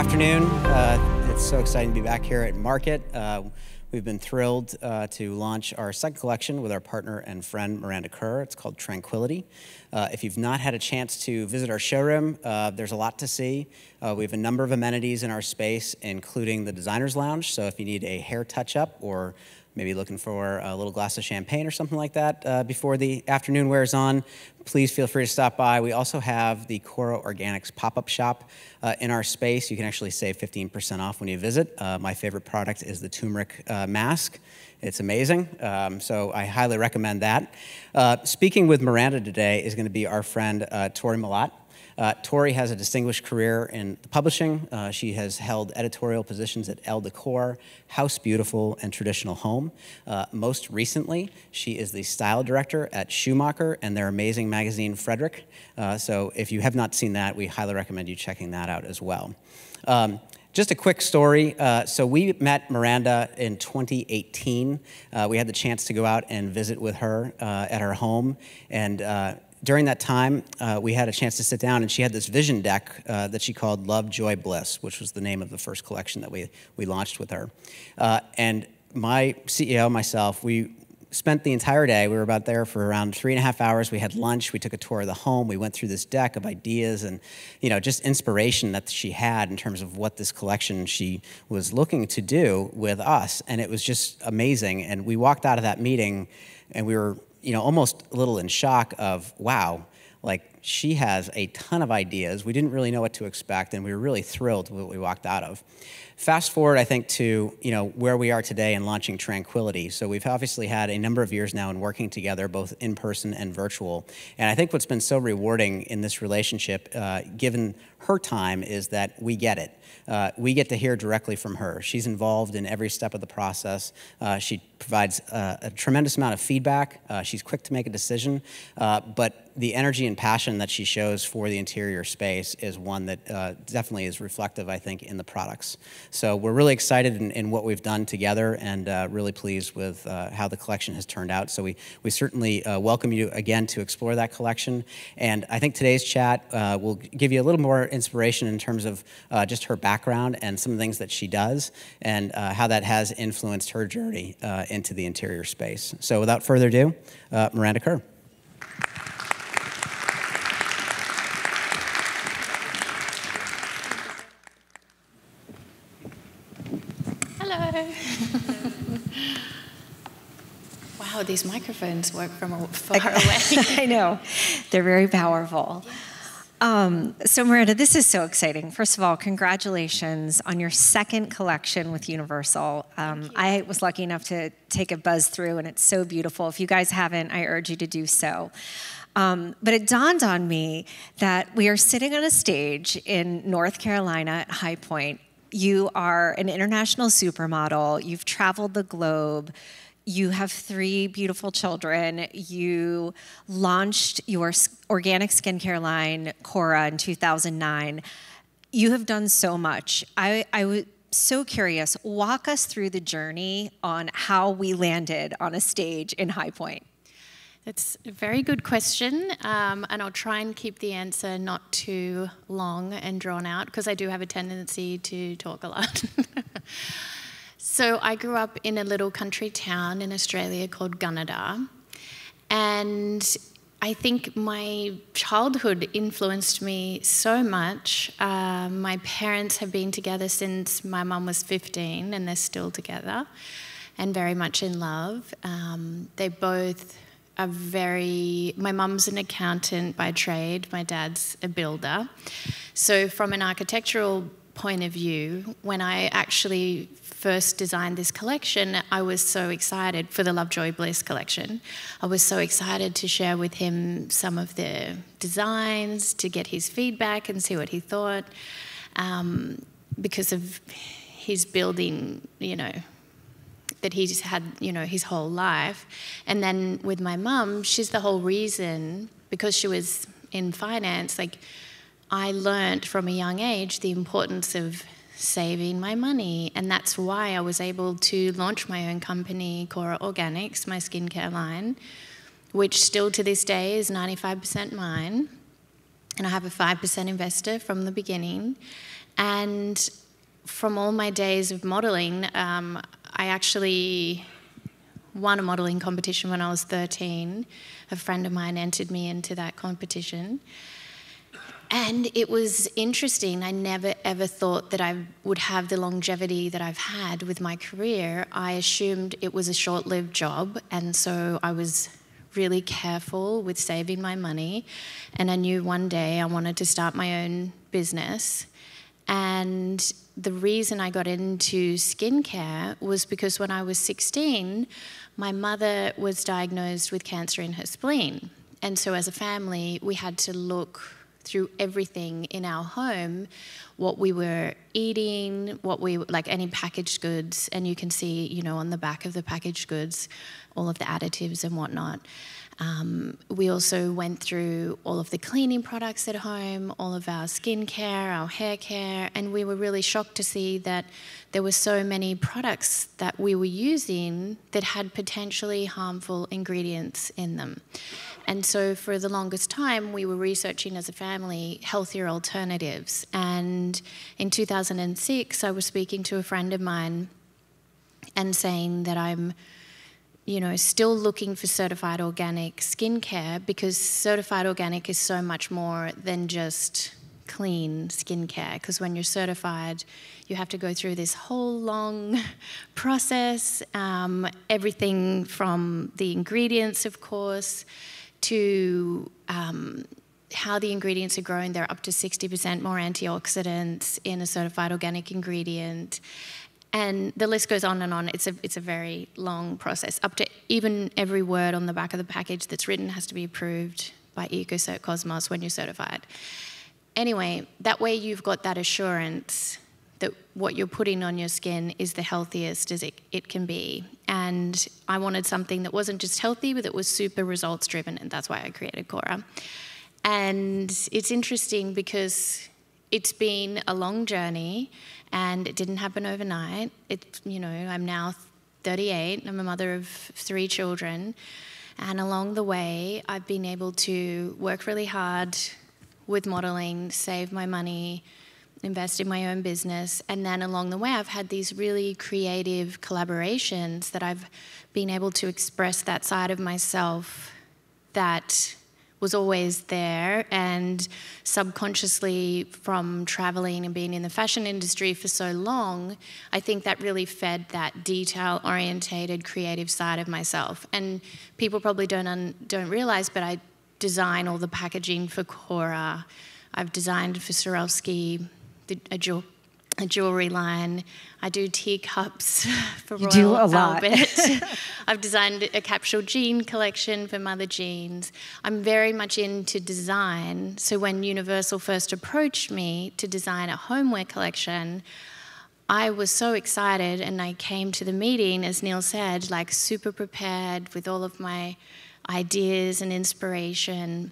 afternoon. It's so exciting to be back here at Market. We've been thrilled to launch our second collection with our partner and friend Miranda Kerr. It's called Tranquility. If you've not had a chance to visit our showroom, there's a lot to see. We have a number of amenities in our space, including the Designer's Lounge. So if you need a hair touch-up or maybe looking for a little glass of champagne or something like that before the afternoon wears on, please feel free to stop by. We also have the KORA Organics pop-up shop in our space. You can actually save 15% off when you visit. My favorite product is the turmeric mask. It's amazing, so I highly recommend that. Speaking with Miranda today is going to be our friend Tori Malat. Tori has a distinguished career in publishing. She has held editorial positions at Elle Decor, House Beautiful, and Traditional Home. Most recently, she is the style director at Schumacher and their amazing magazine, Frederick. So if you have not seen that, we highly recommend you checking that out as well. Just a quick story. So we met Miranda in 2018. We had the chance to go out and visit with her at her home. And during that time, we had a chance to sit down, and she had this vision deck that she called Love, Joy, Bliss, which was the name of the first collection that we launched with her. And my CEO, myself, we spent the entire day. We were about there for around 3.5 hours. We had lunch. We took a tour of the home. We went through this deck of ideas and, just inspiration that she had in terms of what this collection she was looking to do with us. And it was just amazing. And we walked out of that meeting, and we were almost a little in shock of, wow, like she has a ton of ideas. We didn't really know what to expect, and we were really thrilled with what we walked out of. Fast forward, I think, to where we are today in launching Tranquility. So we've obviously had a number of years now in working together, both in person and virtual. And I think what's been so rewarding in this relationship, given her time, is that we get it. We get to hear directly from her. She's involved in every step of the process. She provides a tremendous amount of feedback. She's quick to make a decision, but the energy and passion that she shows for the interior space is one that definitely is reflective, I think, in the products. So we're really excited in what we've done together, and really pleased with how the collection has turned out. So we certainly welcome you again to explore that collection. And I think today's chat will give you a little more inspiration in terms of just her background and some of the things that she does, and how that has influenced her journey into the interior space. So without further ado, Miranda Kerr. Wow, these microphones work from far away. I know. They're very powerful. So Miranda, this is so exciting. First of all, congratulations on your second collection with Universal. I was lucky enough to take a buzz through, and it's so beautiful. If you guys haven't, I urge you to do so. But it dawned on me that we are sitting on a stage in North Carolina at High Point. You are an international supermodel. You've traveled the globe. You have 3 beautiful children. You launched your organic skincare line, KORA, in 2009. You have done so much. I was so curious. Walk us through the journey on how we landed on a stage in High Point. That's a very good question, and I'll try and keep the answer not too long and drawn out, because I do have a tendency to talk a lot. So I grew up in a little country town in Australia called Gunnedah, and I think my childhood influenced me so much. My parents have been together since my mum was 15, and they're still together and very much in love. They both are my mum's an accountant by trade, my dad's a builder. So from an architectural point of view, when I actually first designed this collection, I was so excited for the Love, Joy, Bliss collection. I was so excited to share with him some of the designs, to get his feedback and see what he thought, because of his building, that he's had, his whole life. And then with my mum, she's the whole reason, because she was in finance, I learned from a young age the importance of saving my money, and that's why I was able to launch my own company, KORA Organics, my skincare line, which still to this day is 95% mine, and I have a 5% investor from the beginning. And from all my days of modeling, I actually won a modeling competition when I was 13. A friend of mine entered me into that competition. And it was interesting. I never ever thought that I would have the longevity that I've had with my career. I assumed it was a short-lived job, and so I was really careful with saving my money. And I knew one day I wanted to start my own business. And the reason I got into skincare was because when I was 16, my mother was diagnosed with cancer in her spleen. And so as a family, we had to look through everything in our home, what we were eating, like any packaged goods, and you can see, you know, on the back of the packaged goods, all of the additives and whatnot. We also went through all of the cleaning products at home, all of our skincare, our hair care, and we were really shocked to see that there were so many products that we were using that had potentially harmful ingredients in them. And so for the longest time, we were researching as a family healthier alternatives. And in 2006, I was speaking to a friend of mine and saying that I'm, you know, still looking for certified organic skincare, because certified organic is so much more than just clean skincare. Because when you're certified, you have to go through this whole long process, everything from the ingredients, of course, to how the ingredients are grown. They're up to 60% more antioxidants in a certified organic ingredient. And the list goes on and on. It's a very long process. Up to even every word on the back of the package that's written has to be approved by EcoCert Cosmos when you're certified. Anyway, that way you've got that assurance that what you're putting on your skin is the healthiest as it can be. And I wanted something that wasn't just healthy, but that was super results driven, and that's why I created KORA. And it's interesting because it's been a long journey, and it didn't happen overnight. You know, I'm now 38. I'm a mother of 3 children. And along the way, I've been able to work really hard with modeling, save my money, invest in my own business. And then along the way, I've had these really creative collaborations that I've been able to express that side of myself that was always there, and subconsciously from traveling and being in the fashion industry for so long, I think that really fed that detail-orientated creative side of myself. And people probably don't realize, but I design all the packaging for KORA. I've designed for Swarovski a jewelry line. I do teacups for Royal Albert. I've designed a capsule jean collection for Mother Jeans. I'm very much into design. So when Universal first approached me to design a homeware collection, I was so excited, and I came to the meeting, as Neil said, like super prepared with all of my ideas and inspiration.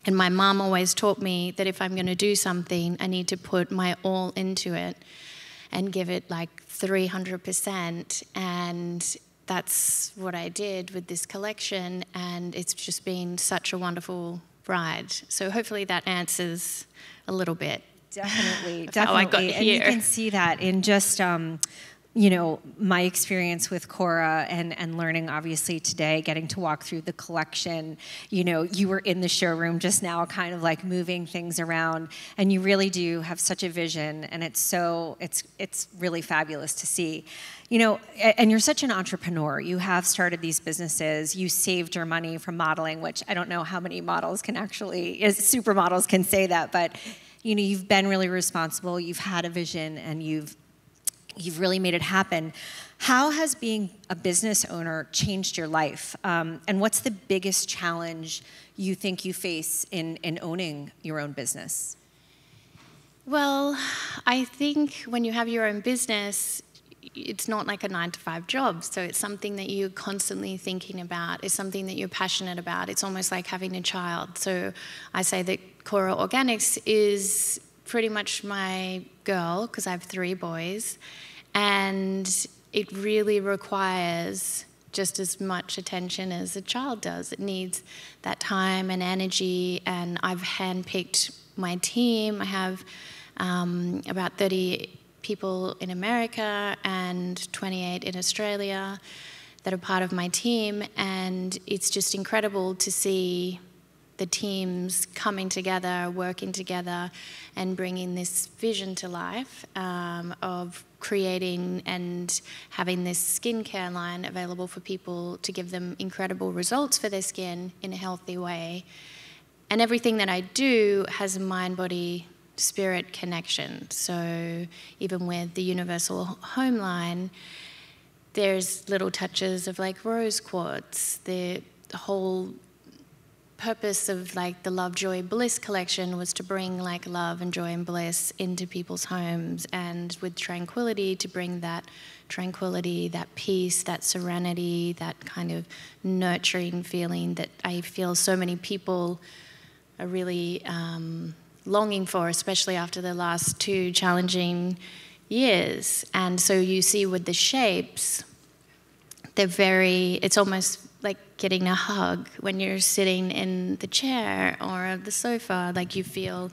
And my mom always taught me that if I'm going to do something, I need to put my all into it and give it like 300%. And that's what I did with this collection. And it's just been such a wonderful ride. So hopefully that answers a little bit. Definitely. How I got here. And you can see that in just you know, my experience with KORA and learning, obviously, today, getting to walk through the collection. You know, you were in the showroom just now, kind of like moving things around, and you really do have such a vision, and it's really fabulous to see. You know, and you're such an entrepreneur. You have started these businesses. You saved your money from modeling, which I don't know how many models can actually, supermodels can say that, but, you know, you've been really responsible. You've had a vision, and you've really made it happen. How has being a business owner changed your life? And what's the biggest challenge you think you face in owning your own business? Well, I think when you have your own business, it's not like a 9-to-5 job. So it's something that you're constantly thinking about. It's something that you're passionate about. It's almost like having a child. So I say that KORA Organics is pretty much my girl, because I have 3 boys. And it really requires just as much attention as a child does. It needs that time and energy, and I've handpicked my team. I have about 30 people in America and 28 in Australia that are part of my team, and it's just incredible to see the teams coming together, working together, and bringing this vision to life of creating and having this skincare line available for people to give them incredible results for their skin in a healthy way. And everything that I do has a mind, body, spirit connection. So even with the Universal Home line, there's little touches of like rose quartz. The whole purpose of like the Love, Joy, Bliss collection was to bring like love and joy and bliss into people's homes, and with Tranquility to bring that tranquility, that peace, that serenity, that kind of nurturing feeling that I feel so many people are really longing for, especially after the last 2 challenging years. And so you see with the shapes, it's almost like getting a hug when you're sitting in the chair or the sofa, like you feel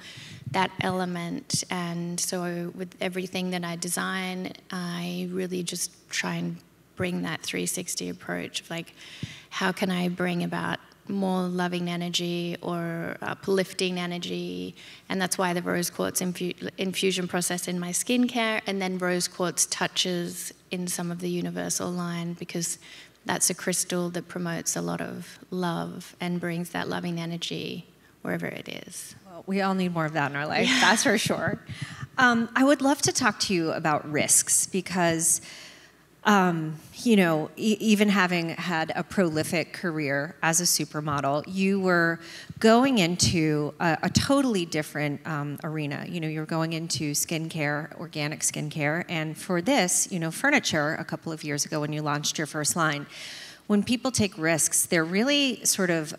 that element. And so with everything that I design, I really just try and bring that 360 approach of like, how can I bring about more loving energy or uplifting energy? And that's why the rose quartz infusion process in my skincare, and then rose quartz touches in some of the Universal line, because that's a crystal that promotes a lot of love and brings that loving energy wherever it is. Well, we all need more of that in our life, that's for sure. I would love to talk to you about risks, because you know, even having had a prolific career as a supermodel, you were going into a totally different arena. You know, you're going into skincare, organic skincare, and for this, you know, furniture, a couple of years ago when you launched your first line, when people take risks, they're really sort of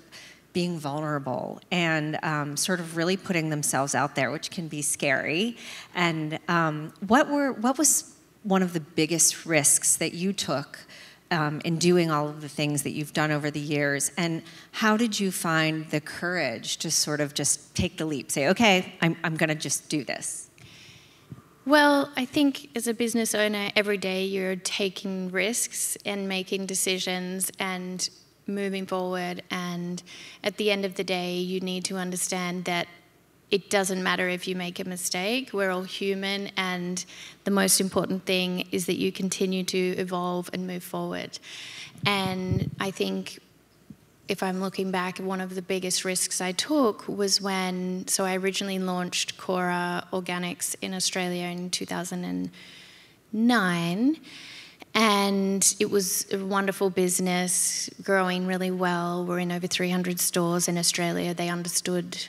being vulnerable and sort of really putting themselves out there, which can be scary. And what was one of the biggest risks that you took in doing all of the things that you've done over the years? And how did you find the courage to sort of just take the leap, say, okay, I'm going to just do this? Well, I think as a business owner, every day you're taking risks and making decisions and moving forward. And at the end of the day, you need to understand that it doesn't matter if you make a mistake. We're all human, and the most important thing is that you continue to evolve and move forward. And I think if I'm looking back, one of the biggest risks I took was so I originally launched KORA Organics in Australia in 2009. And it was a wonderful business, growing really well. We're in over 300 stores in Australia. They understood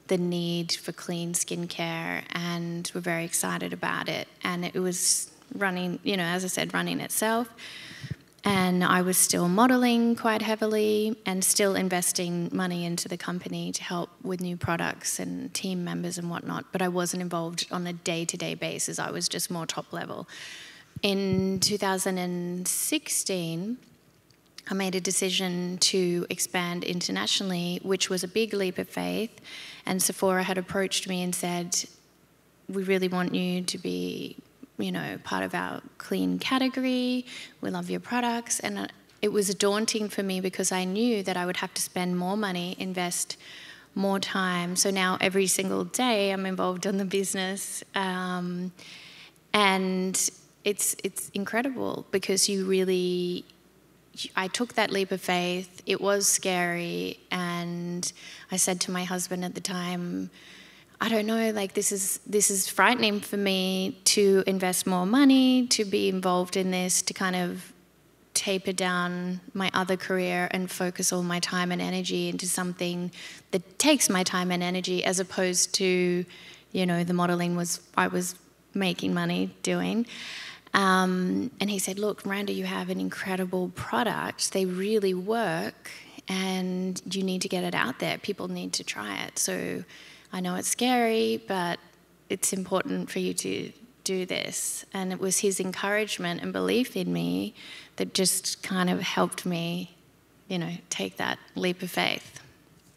the need for clean skincare, and we're very excited about it. And it was running, you know, as I said, running itself. And I was still modeling quite heavily and still investing money into the company to help with new products and team members and whatnot. But I wasn't involved on a day-to-day basis. I was just more top level. In 2016, I made a decision to expand internationally, which was a big leap of faith. And Sephora had approached me and said, we really want you to be, you know, part of our clean category. We love your products. And it was daunting for me because I knew that I would have to spend more money, invest more time. So now every single day I'm involved in the business. And it's incredible because I took that leap of faith. It was scary, and I said to my husband at the time, I don't know, like this is frightening for me to invest more money, to be involved in this, to kind of taper down my other career and focus all my time and energy into something that takes my time and energy, as opposed to, you know, the modeling I was making money doing. And he said, look, Miranda, you have an incredible product. They really work, and you need to get it out there. People need to try it. So I know it's scary, but it's important for you to do this. And it was his encouragement and belief in me that just kind of helped me, you know, take that leap of faith.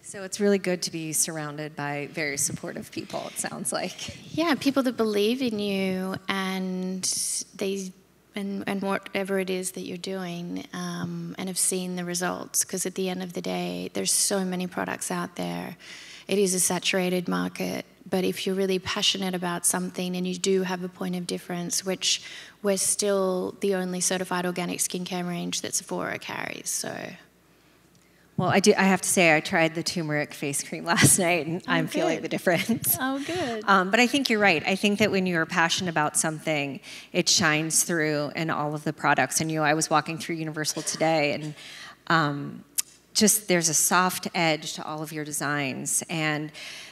So it's really good to be surrounded by very supportive people, it sounds like. Yeah, people that believe in you and whatever it is that you're doing, and have seen the results. Because at the end of the day, there's so many products out there. It is a saturated market. But if you're really passionate about something and you do have a point of difference, which we're still the only certified organic skincare range that Sephora carries, so... Well, I have to say I tried the turmeric face cream last night, and I'm feeling the difference. Oh, good. But I think you're right. I think that when you're passionate about something, it shines through in all of the products. And I was walking through Universal today, and just there's a soft edge to all of your designs, and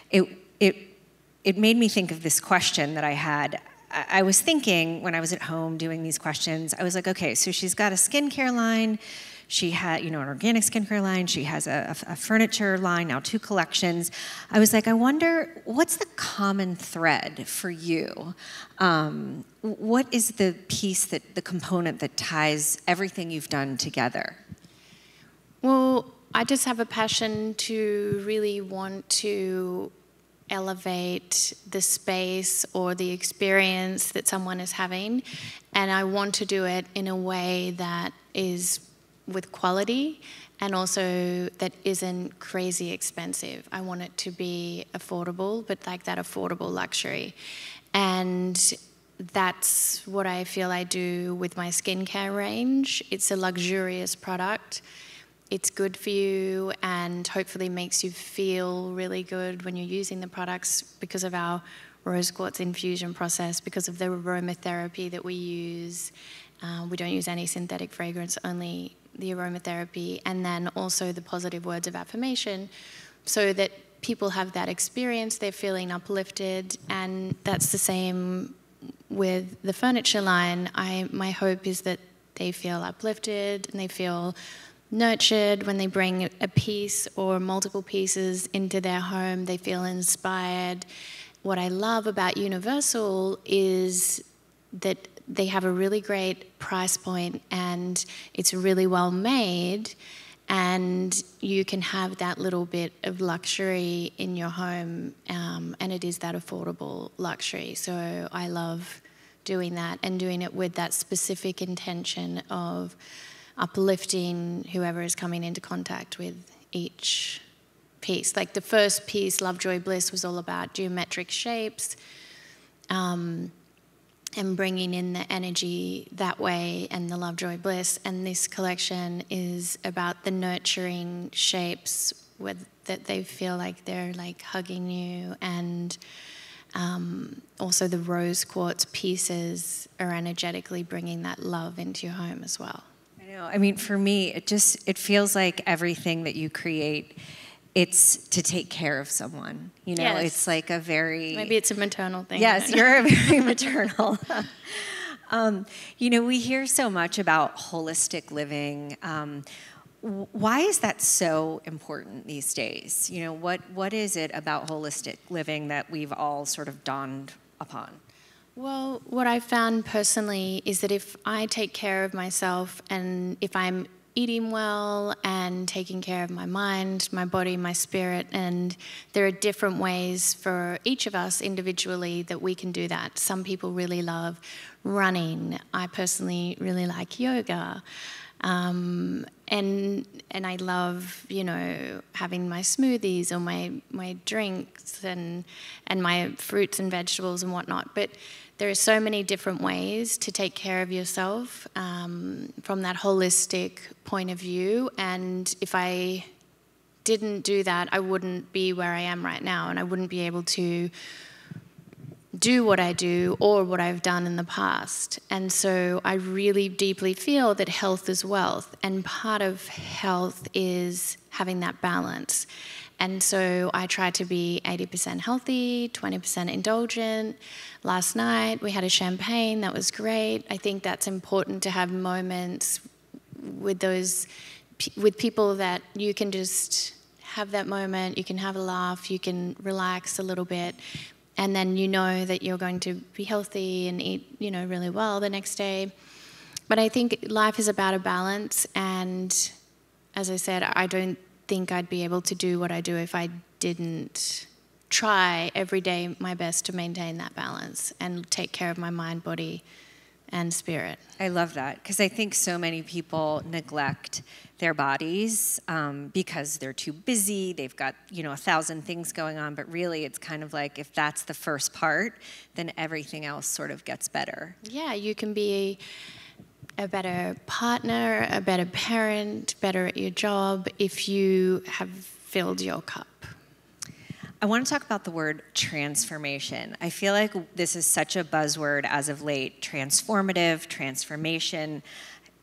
it made me think of this question that I had. I was thinking when I was at home doing these questions, I was like, okay, so she's got a skincare line. She had, an organic skincare line. She has a furniture line, now 2 collections. I was like, I wonder, what's the common thread for you? What is the piece, the component that ties everything you've done together? Well, I just have a passion to really want to elevate the space or the experience that someone is having. And I want to do it in a way that is with quality and also that isn't crazy expensive. I want it to be affordable, but like that affordable luxury. And that's what I feel I do with my skincare range. It's a luxurious product. It's good for you and hopefully makes you feel really good when you're using the products because of our rose quartz infusion process, because of the aromatherapy that we use. We don't use any synthetic fragrance, only the aromatherapy, and then also the positive words of affirmation so that people have that experience, they're feeling uplifted, and that's the same with the furniture line. My hope is that they feel uplifted and they feel nurtured when they bring a piece or multiple pieces into their home. They feel inspired. What I love about Universal is that they have a really great price point and it's really well made, and you can have that little bit of luxury in your home, and it is that affordable luxury. So I love doing that and doing it with that specific intention of uplifting whoever is coming into contact with each piece. Like the first piece, Love, Joy, Bliss, was all about geometric shapes, and bringing in the energy that way, and the Love, Joy, Bliss. And this collection is about the nurturing shapes that they feel like they're like hugging you, and also the rose quartz pieces are energetically bringing that love into your home as well. I know. I mean, for me, it feels like everything that you create, it's to take care of someone. Yes. It's like a very... Maybe it's a maternal thing. Yes, you're very maternal. We hear so much about holistic living. Why is that so important these days? What is it about holistic living that we've all sort of dawned upon? Well, what I found personally is that if I take care of myself, and if I'm eating well and taking care of my mind, my body, my spirit, and there are different ways for each of us individually that we can do that. Some people really love running. I personally really like yoga. And I love, having my smoothies or my drinks and my fruits and vegetables and whatnot. But there are so many different ways to take care of yourself from that holistic point of view. And if I didn't do that, I wouldn't be where I am right now, and I wouldn't be able to do what I do or what I've done in the past. And so I really deeply feel that health is wealth, and part of health is having that balance. And so I try to be 80% healthy, 20% indulgent. Last night we had a champagne, that was great. I think that's important to have moments with people that you can just have that moment, you can have a laugh, you can relax a little bit, and then you know that you're going to be healthy and eat, really well the next day. But I think life is about a balance, and as I said, I don't think I'd be able to do what I do if I didn't try every day my best to maintain that balance and take care of my mind, body, and spirit. I love that, because I think so many people neglect their bodies because they're too busy, they've got 1,000 things going on, but really it's kind of like if that's the first part, then everything else sort of gets better. Yeah, you can be a better partner, a better parent, better at your job if you have filled your cup. I want to talk about the word transformation. I feel like this is such a buzzword as of late, transformative, transformation.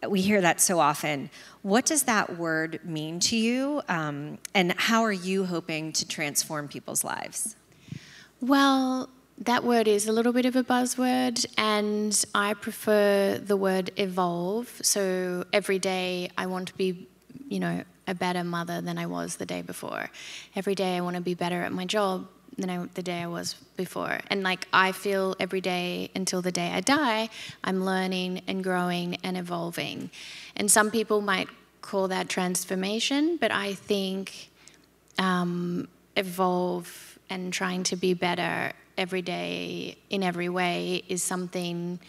We hear that so often. What does that word mean to you, and how are you hoping to transform people's lives? Well, that word is a little bit of a buzzword, and I prefer the word evolve. So every day I want to be, a better mother than I was the day before. Every day I want to be better at my job than the day I was before. And I feel every day until the day I die, I'm learning and growing and evolving. And some people might call that transformation, but I think evolve and trying to be better every day in every way is something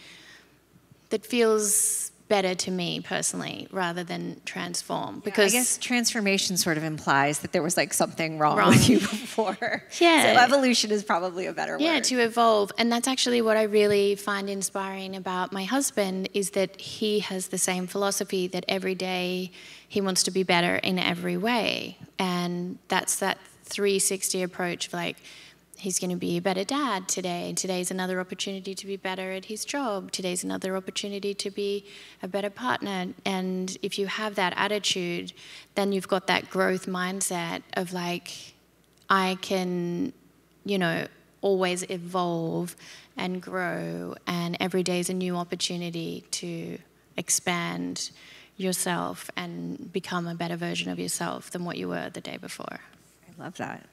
that feels better to me personally rather than transform. Because I guess transformation sort of implies that there was something wrong with you before. Yeah. So evolution is probably a better word. Yeah, to evolve. And that's actually what I really find inspiring about my husband, is that he has the same philosophy that every day he wants to be better in every way. And that's that 360 approach of he's going to be a better dad today. Today's another opportunity to be better at his job. Today's another opportunity to be a better partner. And if you have that attitude, then you've got that growth mindset of I can, always evolve and grow. And every day is a new opportunity to expand yourself and become a better version of yourself than what you were the day before. I love that.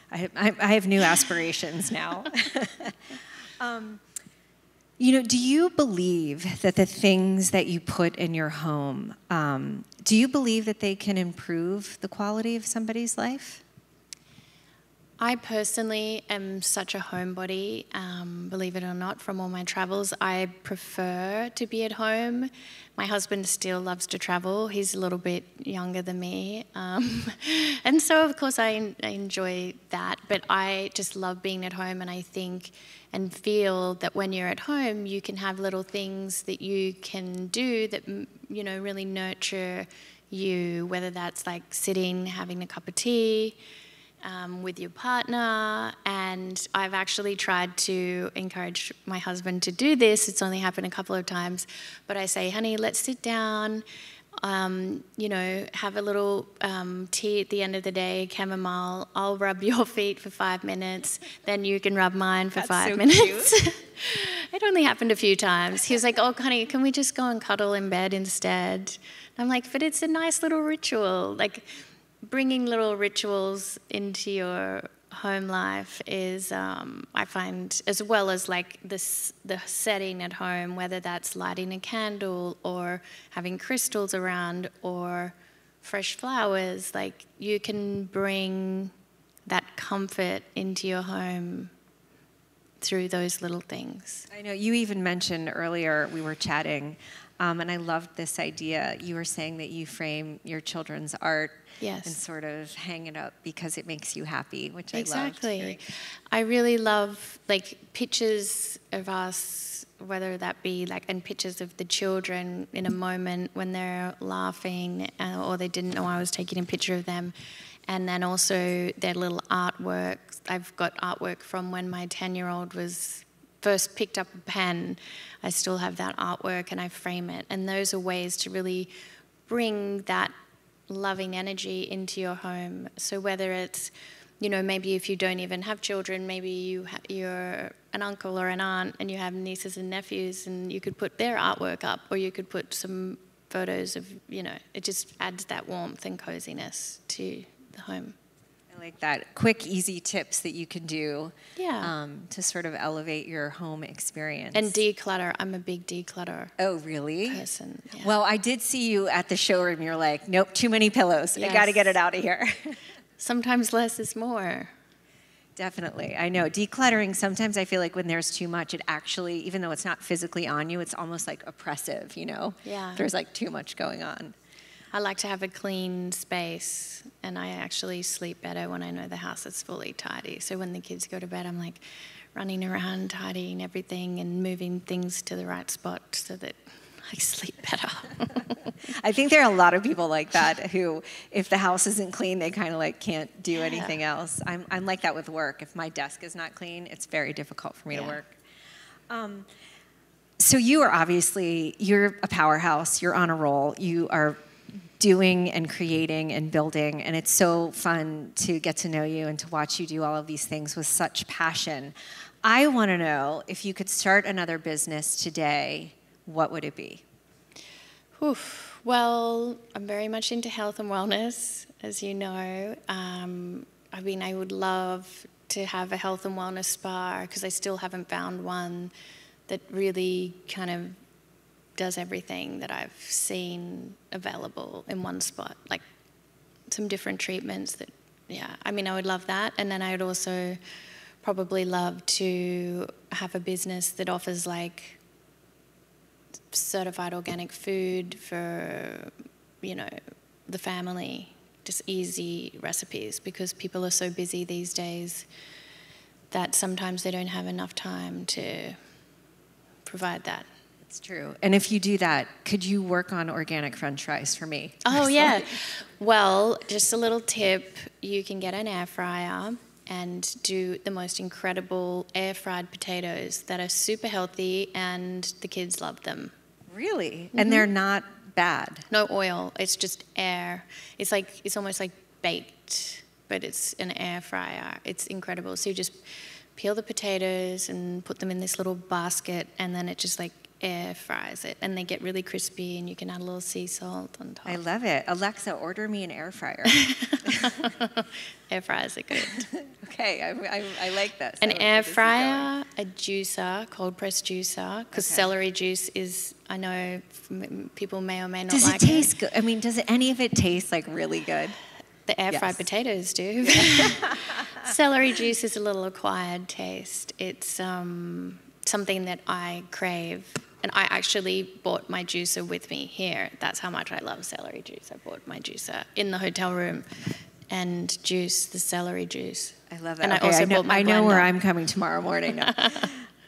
I have new aspirations now. Do you believe that the things that you put in your home, do you believe that they can improve the quality of somebody's life? I personally am such a homebody, believe it or not, from all my travels. I prefer to be at home. My husband still loves to travel. He's a little bit younger than me. And so, of course, I enjoy that. But I just love being at home, and I think and feel that when you're at home, you can have little things that you can do that, really nurture you, whether that's sitting, having a cup of tea, with your partner. And I've actually tried to encourage my husband to do this. It's only happened a couple of times, but I say, honey, let's sit down, have a little tea at the end of the day, chamomile. I'll rub your feet for 5 minutes, then you can rub mine for 5 minutes. It only happened a few times. He was like, oh, honey, can we just go and cuddle in bed instead? And I'm like, but it's a nice little ritual. Bringing little rituals into your home life is, I find, as well as the setting at home, whether that's lighting a candle or having crystals around or fresh flowers, you can bring that comfort into your home through those little things. I know you even mentioned earlier, we were chatting, and I loved this idea. You were saying that you frame your children's art. Yes. And sort of hang it up because it makes you happy, which I loved. Exactly. I really love pictures of us, whether that be and pictures of the children in a moment when they're laughing or they didn't know I was taking a picture of them. And then also their little artwork. I've got artwork from when my 10-year-old was first picked up a pen. I still have that artwork and I frame it. And those are ways to really bring that loving energy into your home. So whether it's, maybe if you don't even have children, maybe you're an uncle or an aunt and you have nieces and nephews, and you could put their artwork up, or you could put some photos of, it just adds that warmth and coziness to the home. I I like that. Quick, easy tips that you can do Yeah. to sort of elevate your home experience. And declutter. I'm a big declutter Oh, really? person. Yeah. Well, I did see you at the showroom. You're like, nope, too many pillows. I got to get it out of here. Sometimes less is more. Definitely. I know. Decluttering, sometimes I feel like when there's too much, it actually, even though it's not physically on you, it's almost like oppressive, you know? Yeah. There's like too much going on. I like to have a clean space, and I actually sleep better when I know the house is fully tidy. So when the kids go to bed, I'm like running around tidying everything and moving things to the right spot so that I sleep better. I think there are a lot of people like that who, if the house isn't clean, they kind of like can't do anything else. I'm like that with work. If my desk is not clean, it's very difficult for me to work. So you are obviously, you're a powerhouse. You're on a roll. You are doing and creating and building, and it's so fun to get to know you and to watch you do all of these things with such passion. I want to know, if you could start another business today, what would it be? Oof. Well, I'm very much into health and wellness, as you know. I mean, I would love to have a health and wellness spa, because I still haven't found one that really kind of does everything that I've seen available in one spot, like some different treatments that, yeah, I mean, I would love that. And then I would also probably love to have a business that offers like certified organic food for, you know, the family, just easy recipes, because people are so busy these days that sometimes they don't have enough time to provide that. It's true. And if you do that, could you work on organic French fries for me? Oh, yeah. Well, just a little tip. You can get an air fryer and do the most incredible air-fried potatoes that are super healthy, and the kids love them. Really? Mm-hmm. And they're not bad? No oil. It's just air. It's almost like baked, but it's an air fryer. It's incredible. So you just peel the potatoes and put them in this little basket, and then it just like air fries it, and they get really crispy, and you can add a little sea salt on top. I love it. Alexa, order me an air fryer. Air fryers are good. Okay, I like this. An air fryer, a juicer, cold pressed juicer, because celery juice is, I know people may or may not like it. Does it taste good? I mean, does any of it taste like really good? The air fried potatoes do. Celery juice is a little acquired taste. It's something that I crave. And I actually bought my juicer with me here. That's how much I love celery juice. I bought my juicer in the hotel room and juiced the celery juice. I love that. And okay, I also bought my blender. I know where I'm coming tomorrow morning.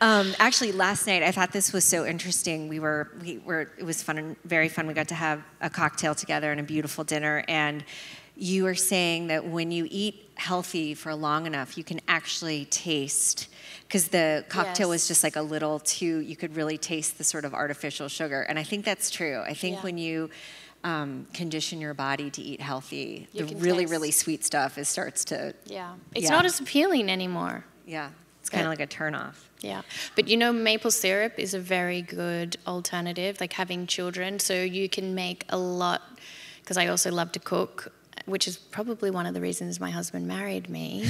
Actually, last night I thought this was so interesting. It was fun and very fun. We got to have a cocktail together and a beautiful dinner. And you were saying that when you eat healthy for long enough, you can actually taste, because the cocktail was just like a little too, you could really taste the sort of artificial sugar. And I think that's true. I think when you condition your body to eat healthy, the really, really sweet stuff starts to... Yeah. It's not as appealing anymore. Yeah. It's kind of like a turnoff. Yeah. But you know, maple syrup is a very good alternative, like having children. So you can make a lot, because I also love to cook, which is probably one of the reasons my husband married me.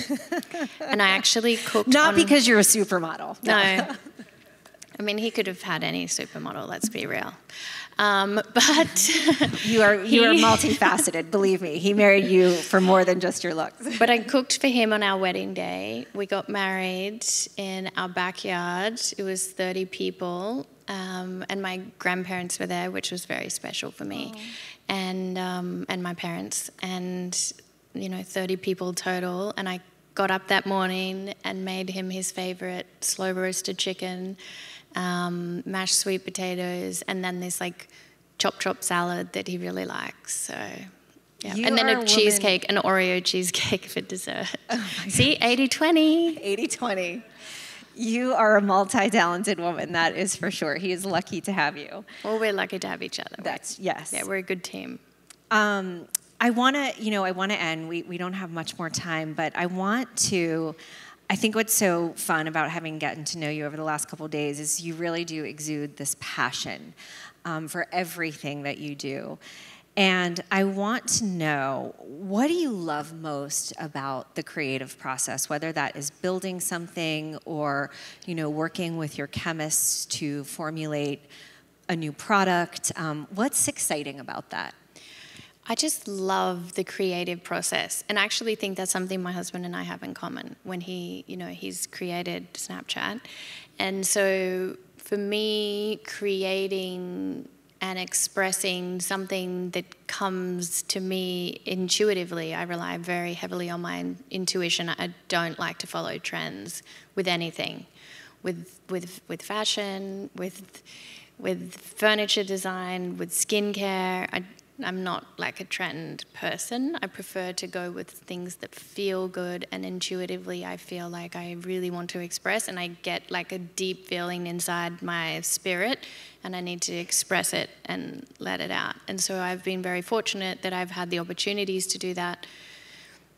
And I actually cooked Not because you're a supermodel. No. I mean, he could have had any supermodel, let's be real. But you are multifaceted, believe me. He married you for more than just your looks. But I cooked for him on our wedding day. We got married in our backyard. It was 30 people, and my grandparents were there, which was very special for me, and my parents, and 30 people total. And I got up that morning and made him his favorite slow roasted chicken, mashed sweet potatoes, and then this like chop salad that he really likes. So, yeah. And then a cheesecake, an Oreo cheesecake for dessert. Oh see, 80-20. 80-20. You are a multi-talented woman, that is for sure. He is lucky to have you. Well, we're lucky to have each other. Yes. Yeah, we're a good team. I want to end. We don't have much more time, but I think what's so fun about having gotten to know you over the last couple of days is you really do exude this passion for everything that you do. And I want to know, what do you love most about the creative process, whether that is building something or, you know, working with your chemists to formulate a new product? What's exciting about that? I just love the creative process, and I actually think that's something my husband and I have in common when he's created Snapchat. And so for me, creating and expressing something that comes to me intuitively, I rely very heavily on my intuition. I don't like to follow trends with anything, with fashion, with furniture design, with skincare. I'm not like a trend person. I prefer to go with things that feel good, and intuitively I feel like I really want to express, and I get like a deep feeling inside my spirit, and I need to express it and let it out. And so I've been very fortunate that I've had the opportunities to do that,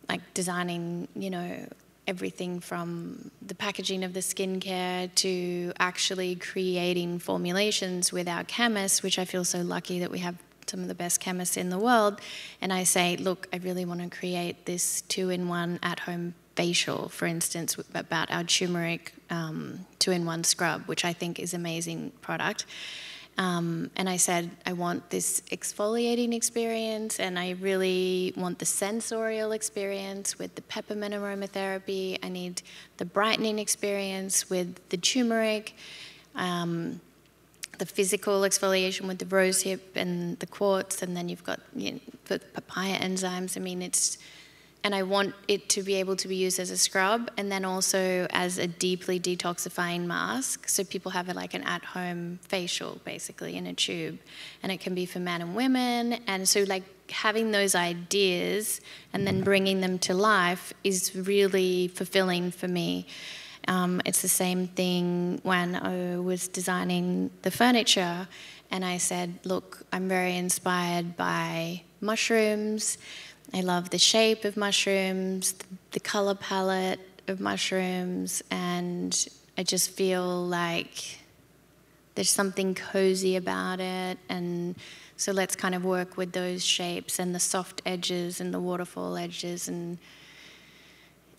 like designing, you know, everything from the packaging of the skincare to actually creating formulations with our chemists, which I feel so lucky that we have some of the best chemists in the world. And I say, look, I really want to create this 2-in-1 at-home facial, for instance, about our turmeric 2-in-1 scrub, which I think is an amazing product. And I said, I want this exfoliating experience, and I really want the sensorial experience with the peppermint aromatherapy. I need the brightening experience with the turmeric, the physical exfoliation with the rosehip and the quartz, and then you've got, you know, the papaya enzymes. I mean, and I want it to be able to be used as a scrub and then also as a deeply detoxifying mask. So people have like an at-home facial, basically, in a tube. And it can be for men and women. And so like having those ideas and then bringing them to life is really fulfilling for me. It's the same thing when I was designing the furniture, and I said, look, I'm very inspired by mushrooms. I love the shape of mushrooms, the color palette of mushrooms, and I just feel like there's something cozy about it. And so let's kind of work with those shapes and the soft edges and the waterfall edges, and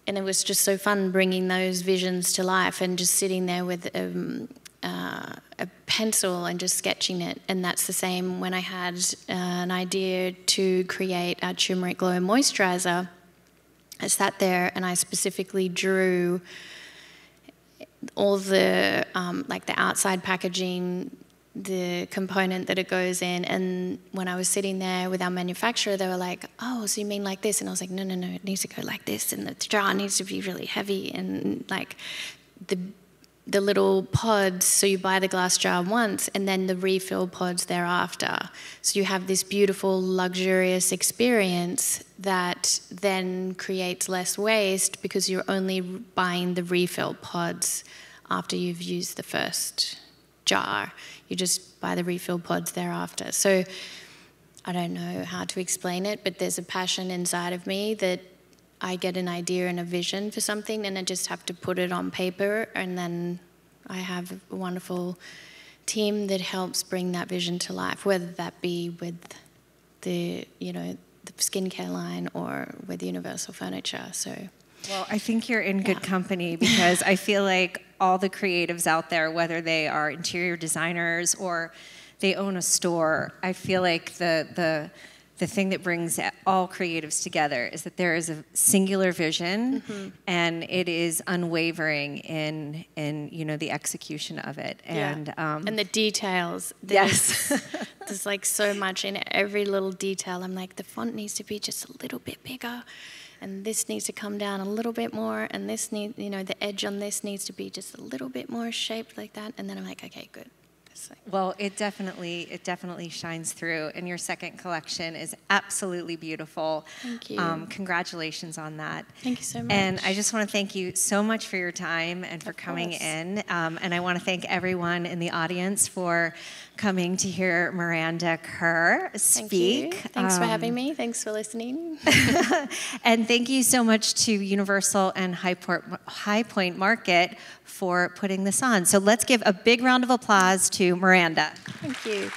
it was just so fun bringing those visions to life and just sitting there with a pencil and just sketching it. And that's the same when I had an idea to create our turmeric glow moisturizer. I sat there and I specifically drew all the like the outside packaging, the component that it goes in. And when I was sitting there with our manufacturer, they were like, oh, so you mean like this? And I was like, no, it needs to go like this, and the jar needs to be really heavy, and like the little pods, so you buy the glass jar once and then the refill pods thereafter. So you have this beautiful, luxurious experience that then creates less waste because you're only buying the refill pods after you've used the first jar. You just buy the refill pods thereafter. So I don't know how to explain it, but there's a passion inside of me that I get an idea and a vision for something, and I just have to put it on paper, and then I have a wonderful team that helps bring that vision to life, whether that be with the skincare line or with Universal Furniture. So. Well, I think you're in good company, because I feel like all the creatives out there, whether they are interior designers or they own a store, I feel like the thing that brings all creatives together is that there is a singular vision, and it is unwavering in the execution of it. And the details. Yes. There's like so much in every little detail. I'm like, the font needs to be just a little bit bigger, and this needs to come down a little bit more, and this the edge on this needs to be just a little bit more shaped like that. And then I'm like, okay, good. Well, it definitely shines through, and your second collection is absolutely beautiful. Thank you. Congratulations on that. Thank you so much. And I just want to thank you so much for your time and for coming in. And I want to thank everyone in the audience for coming to hear Miranda Kerr speak. Thank you. Thanks for having me. Thanks for listening. And thank you so much to Universal and High Point Market for putting this on. So let's give a big round of applause to Miranda. Thank you.